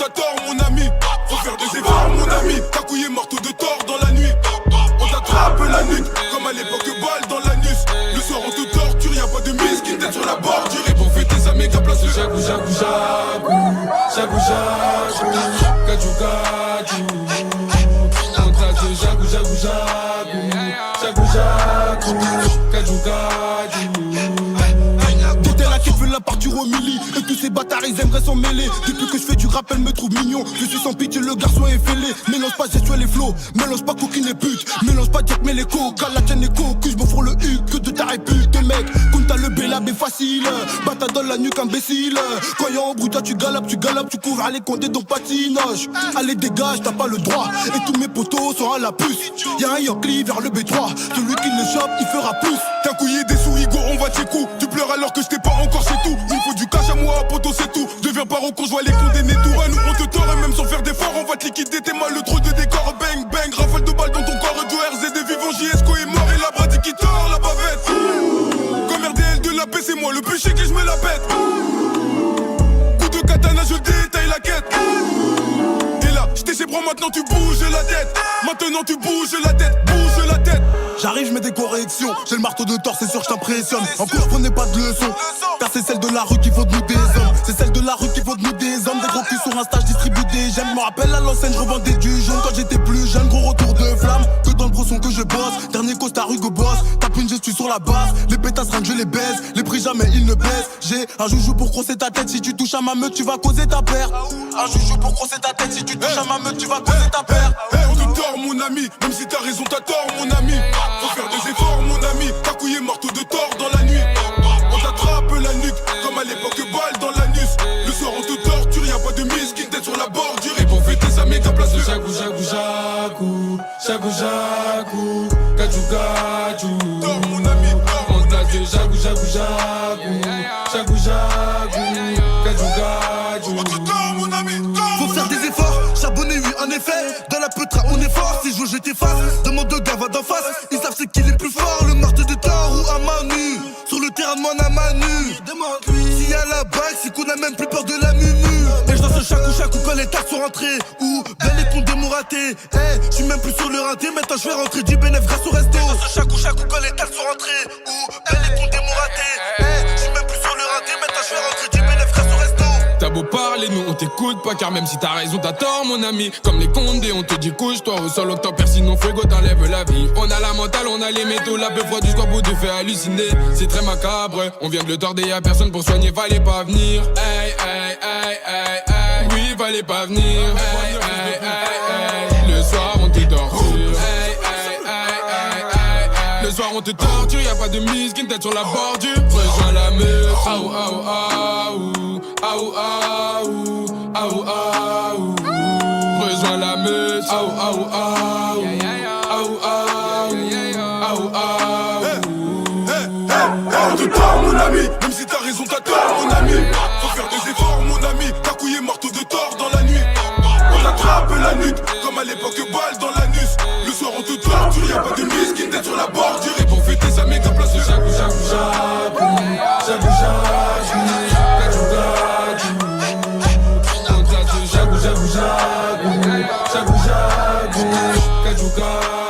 t'as tort mon ami. Faut faire des efforts mon ami. Ta couille est morte de tort dans la nuit. On t'attrape la nuque, comme à l'époque balle dans l'anus. Le soir on te torture, y'a pas de mise qui tête sur la bordure. Et pour fêter sa méga place, jagou, jagou, jagou. Jagou, jagou, gadou, gadou. On trace de jagou, jagou, jagou. Jagou, jagou, gadou, gadou. T'es là qui veut la partir au milli. Et tous ces bâtards ils aimeraient s'en mêler. Depuis que je fais du rap elle me trouve mignon. Je suis sans pitié, le garçon est fêlé. Mélange pas gestuelle les flots, mélange pas coquine et pute. Mélange pas Jack mais les coca, la tienne est cocu. Je m'en fous le huc que de ta répute mec. Kunta le bélab est facile. Bata dans la nuque imbécile. Quand y'a en bruit toi tu galopes, tu couvres. Allez compter ton patinage. Allez dégage, t'as pas le droit. Et tous mes potos sont à la puce. Y'a un Yankee vers le B3. Celui qui le chope il fera plus. T'as couillé des souris go on va tes coups. Tu pleures alors que je t'ai pas encore c'est tout. Il faut du cash à moi poto c'est tout. Deviens pas con je vois les condamnés tout. À nous on te tord et même sans faire d'effort on va te liquider. T'es mal le trou de décor. Bang bang rafale de balles dans ton corps. Du RZ des vivants JSCO est mort. Et la bradi qui tord la bavette. Comme RDL de la paix c'est moi le péché que je me la pète. Coup de katana je détaille la quête. Et là j'étais chez bras maintenant tu bouges la tête. Maintenant tu bouges la tête, bouge la tête. J'arrive, je mets des corrections. J'ai le marteau de tort, c'est sûr, je t'impressionne. En cours, prenez pas de leçons. Car c'est celle de la rue qui vaut de nous des hommes. C'est celle de la rue qui vaut de nous des hommes. Des gros culs sur Insta, je distribue des j'aime. Je me rappelle à l'ancienne, je revendais du jaune quand j'étais plus jeune. Gros retour de flamme, que dans le brosson que je bosse. Dernier costard Hugo Boss, tape une gestu sur la base. Les pétasses rien que je les baise. Les prix jamais ils ne baissent. J'ai un joujou pour crosser ta tête. Si tu touches à ma meute, tu vas causer ta paire. Un joujou pour crosser ta tête. Si tu touches à ma meute, tu vas causer ta paire. On te tord mon ami, même si t'as raison t'as tort mon ami. Faut faire des efforts mon ami, ta couille est morte de tort dans la nuit. On t'attrape la nuque, comme à l'époque balle dans l'anus. Le soir on te torture, y'a pas de mise qui tête sur la bordure. Et pour fêter sa méga place, jagou, jagou, jagou. Jagou, jagou, gadou, gadou. Tort mon ami, on te place de jagou, jagou, jagou. Jagou, jagou, gadou, gadou. On te tord mon ami, faut faire des efforts, charbonner oui en effet. Dans la peutra on est fort, si je t'efface. Demande de gars va d'en face, ils savent c'est qui est le plus fort. Le marteau de Thor ou à Manu. Sur le terrain de moi à Manu. Demande-lui s'il y a la bague, c'est qu'on a même plus peur de la mumu. Et je danse chaque ou quand les tacs sont rentrés. Ou belle et ton démon raté. Je suis même plus sur le rinté, maintenant je vais rentrer du bénéf grâce au resto. Je danse chaque ou quand les tacs sont rentrés. Ou belle et ton démon raté. Je suis même plus sur le rinté, maintenant je vais rentrer du bénéf grâce au resto. T'as beau parler, nous on t'écoute pas. Car même si t'as raison, t'as tort mon ami. Comme les condés, on te dit couche-toi au sol. Octobre, sinon fuego t'enlève la vie. On a la mentale, on a les métaux. La peu froid du scorpion te fait halluciner. C'est très macabre, on vient de le tordre et y'a personne pour soigner. Fallait pas venir, hey, hey, hey, hey, hey. Oui, fallait pas venir, hey, hey, hey, hey. Le soir on te torture, hey, hey, hey, hey, hey, hey. Le soir on te torture, y'a pas de mise, qui tête sur la bordure. Rejoins la meute, aou, aou, aou. Aou, aou, aou, aou. Rejoins la meute, aou, aou, aou. Aou, aou, aou, aou. On te tord mon ami, même si t'as raison t'as tort mon ami. Faut faire des efforts mon ami, ta couille est morte de tort dans la nuit. On attrape la nuque, comme à l'époque balle dans l'anus. Le soir on te torture, y'a pas de mise qui tête sur la bordure. Et pour fêter sa méga place, jagou, jagou, jagou. Jagou, jagou. Jagou, jagou, jagou, gadou, gadou.